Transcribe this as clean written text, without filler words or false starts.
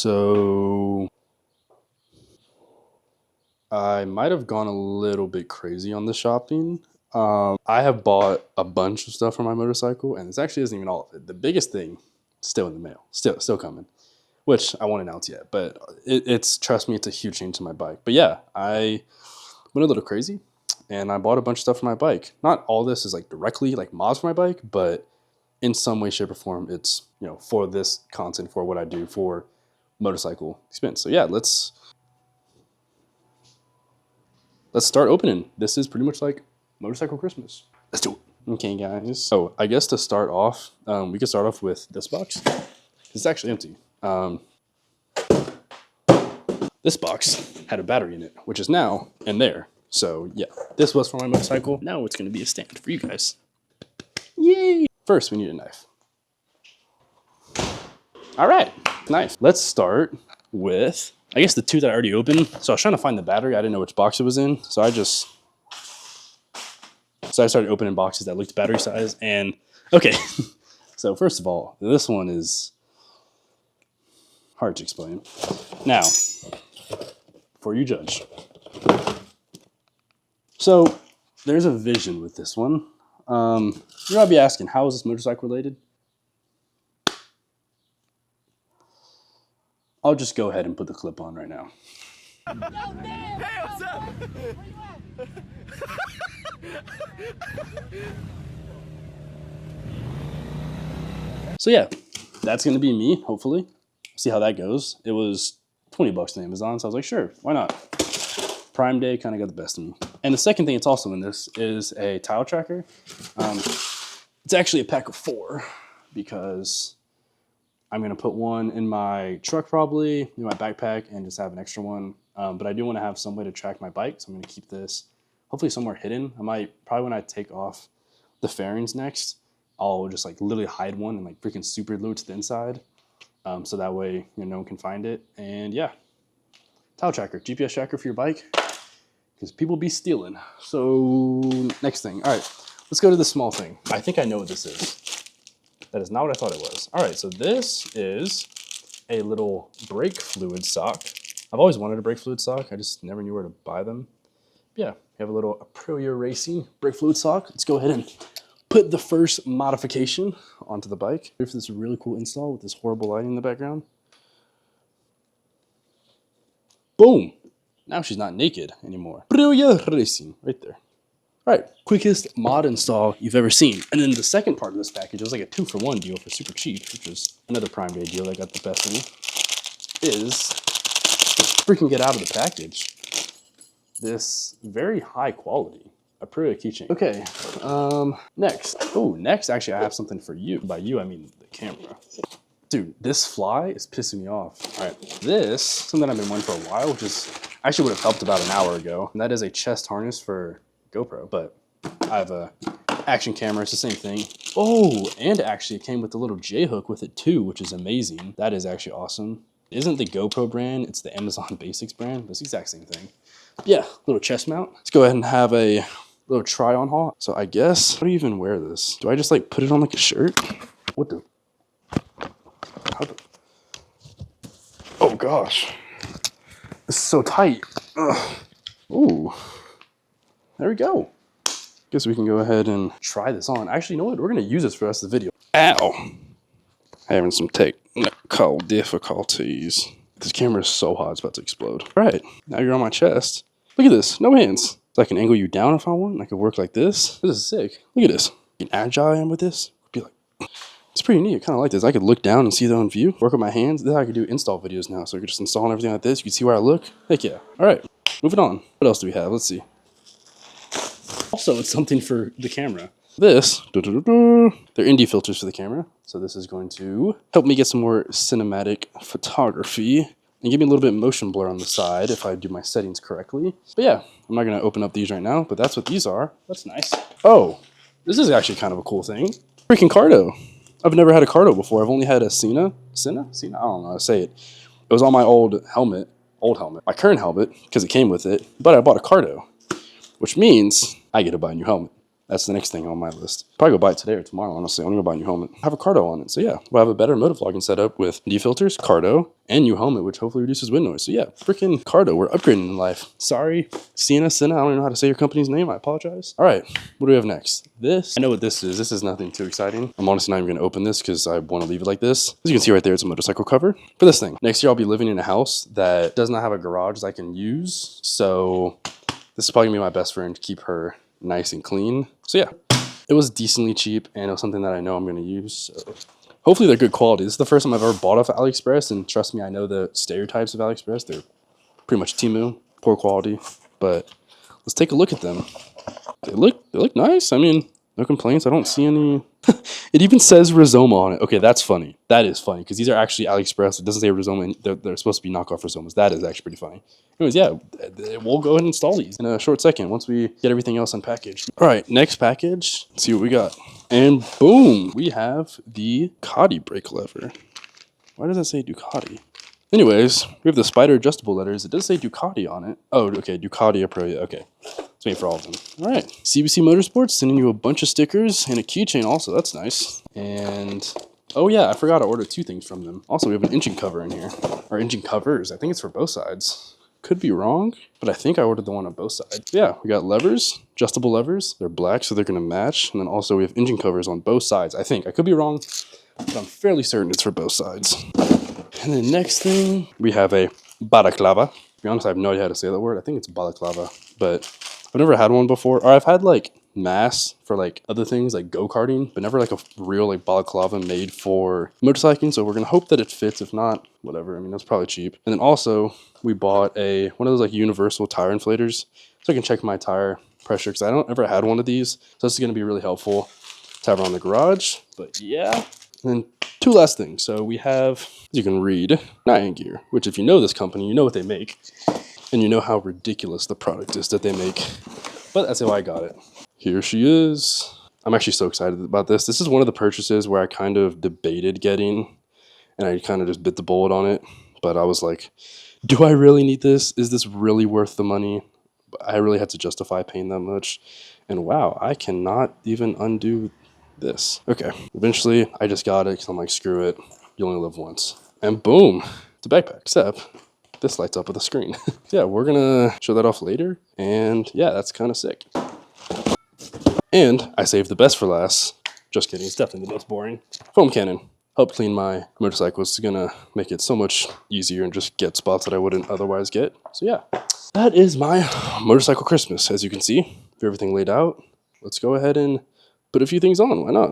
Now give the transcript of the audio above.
So I might have gone a little bit crazy on the shopping. I have bought a bunch of stuff for my motorcycle, and this actually isn't even all of it. The biggest thing, still in the mail, still coming, which I won't announce yet. But it's trust me, it's a huge change to my bike. But yeah, I went a little crazy, and I bought a bunch of stuff for my bike. Not all this is like directly like mods for my bike, but in some way, shape, or form, it's for this content, for what I do for motorcycle expense. So yeah, let's start opening. This is pretty much like motorcycle Christmas. Let's do it. Okay, guys. So I guess to start off, we could start off with this box. It's actually empty. This box had a battery in it, which is now in there. So yeah, this was for my motorcycle. Now it's going to be a stand for you guys. Yay! First, we need a knife. All right, knife. Let's start with, I guess, the two that I already opened. So I was trying to find the battery. I didn't know which box it was in. So I started opening boxes that looked battery size. And okay, so first of all, this one is hard to explain. Now, before you judge. So there's a vision with this one. You might be asking, how is this motorcycle related? I'll just go ahead and put the clip on right now. Hey, what's up? So yeah, that's gonna be me, hopefully. See how that goes. It was 20 bucks on Amazon, so I was like, sure, why not? Prime Day kind of got the best of me. And the second thing that's also in this is a tile tracker. It's actually a pack of 4 because I'm gonna put one in my truck probably, in my backpack, and just have an extra one. But I do want to have some way to track my bike, so I'm gonna keep this hopefully somewhere hidden. I might, probably when I take off the fairings next, I'll just like literally hide one and like freaking super glue it to the inside. So that way, no one can find it. And yeah, tile tracker, GPS tracker for your bike, because people be stealing. So next thing, all right, let's go to the small thing. I think I know what this is. That is not what I thought it was. All right, so this is a little brake fluid sock. I've always wanted a brake fluid sock. I just never knew where to buy them. Yeah, we have a little Aprilia Racing brake fluid sock. Let's go ahead and put the first modification onto the bike. Ready for this really cool install with this horrible lighting in the background. Boom! Now she's not naked anymore. Aprilia Racing, right there. All right, quickest mod install you've ever seen. And then the second part of this package, it was like a 2-for-1 deal for super cheap, which was another Prime Day deal that got the best of me, is freaking get out of the package this very high quality Aprilia keychain. Okay, next. Oh, next, actually, I have something for you. By you, I mean the camera. Dude, this fly is pissing me off. All right, this, something I've been wanting for a while, which is actually would have helped about an hour ago. And that is a chest harness for GoPro, but I have a action camera. It's the same thing. Oh, and actually it came with a little J-hook with it too, which is amazing. That is actually awesome. It isn't the GoPro brand, it's the Amazon Basics brand, but it's the exact same thing. Yeah, little chest mount. Let's go ahead and have a little try on haul. So I guess, how do you even wear this? Do I just like put it on like a shirt? What the? Oh gosh. This is so tight. Ugh. Ooh. There we go. Guess we can go ahead and try this on. Actually, you know what? We're going to use this for the rest of the video. Ow! Having some technical difficulties. This camera is so hot, it's about to explode. All right, now you're on my chest. Look at this, no hands. So I can angle you down if I want. I can work like this. This is sick. Look at this. How agile I am with this. Be like, it's pretty neat. I kind of like this. I could look down and see the own view. Work with my hands. This is how I could do install videos now. So I could just install everything like this. You can see where I look. Heck yeah. All right, moving on. What else do we have? Let's see. Also, it's something for the camera. This, they're indie filters for the camera. So this is going to help me get some more cinematic photography and give me a little bit of motion blur on the side if I do my settings correctly. But yeah, I'm not gonna open up these right now, but that's what these are. That's nice. Oh, this is actually kind of a cool thing. Freaking Cardo. I've never had a Cardo before. I've only had a Cena? I don't know how to say it. It was on my old helmet, my current helmet, because it came with it, but I bought a Cardo, which means I get to buy a new helmet. That's the next thing on my list. Probably go buy it today or tomorrow, honestly. I'm gonna go buy a new helmet. I have a Cardo on it. So yeah, we'll have a better motovlogging setup with defilters, Cardo, and new helmet, which hopefully reduces wind noise. So yeah, freaking Cardo, we're upgrading in life. Sorry, Sienna, I don't even know how to say your company's name. I apologize. All right, what do we have next? This, I know what this is. This is nothing too exciting. I'm honestly not even gonna open this because I wanna leave it like this. As you can see right there, it's a motorcycle cover for this thing. Next year, I'll be living in a house that does not have a garage that I can use. So this is probably gonna be my best friend to keep her nice and clean. So yeah, it was decently cheap and it was something that I know I'm going to use. So hopefully they're good quality. This is the first time I've ever bought off AliExpress, and trust me, I know the stereotypes of AliExpress. They're pretty much Temu, poor quality, but let's take a look at them. They look nice. I mean, no complaints. I don't see any. It even says Rizoma on it. Okay, that's funny. That is funny because these are actually AliExpress. It doesn't say Rizoma. They're supposed to be knockoff Rizomas. That is actually pretty funny. Anyways, yeah, we'll go ahead and install these in a short second once we get everything else unpackaged. All right, next package. Let's see what we got. And boom, we have the Ducati brake lever. Why does it say Ducati? Anyways, we have the spider adjustable letters. It does say Ducati on it. Oh, okay, Ducati Aprilia. Okay, it's made for all of them. All right, CBC Motorsports sending you a bunch of stickers and a keychain also. That's nice. And oh yeah, I forgot to order 2 things from them. Also, we have an engine cover in here. Or engine covers. I think it's for both sides. Could be wrong, but I think I ordered the one on both sides. Yeah, we got levers, adjustable levers. They're black, so they're gonna match. And then also we have engine covers on both sides. I think. I could be wrong, but I'm fairly certain it's for both sides. And then next thing, we have a Balaclava. To be honest, I have no idea how to say that word. I think it's Balaclava, but I've never had one before. Or I've had like masks for like other things like go-karting, but never like a real like Balaclava made for motorcycling. So we're gonna hope that it fits. If not, whatever. I mean, that's probably cheap. And then also we bought one of those like universal tire inflators so I can check my tire pressure because I don't ever had one of these. So this is gonna be really helpful to have around the garage. But yeah. And then 2 last things. So we have, as you can read, Nyan Gear, which if you know this company, you know what they make. And you know how ridiculous the product is that they make. But that's how I got it. Here she is. I'm actually so excited about this. This is one of the purchases where I kind of debated getting, and I kind of just bit the bullet on it. But I was like, do I really need this? Is this really worth the money? I really had to justify paying that much. And wow, I cannot even undo this. Okay, eventually I just got it because I'm like, screw it. You only live once. And boom, it's a backpack, except this lights up with a screen. Yeah, we're gonna show that off later. And yeah, that's kind of sick. And I saved the best for last. Just kidding, it's definitely the most boring. Foam cannon. Help clean my motorcycle. It's gonna make it so much easier and just get spots that I wouldn't otherwise get. So yeah, that is my motorcycle Christmas. As you can see, everything laid out. Let's go ahead and put a few things on. Why not?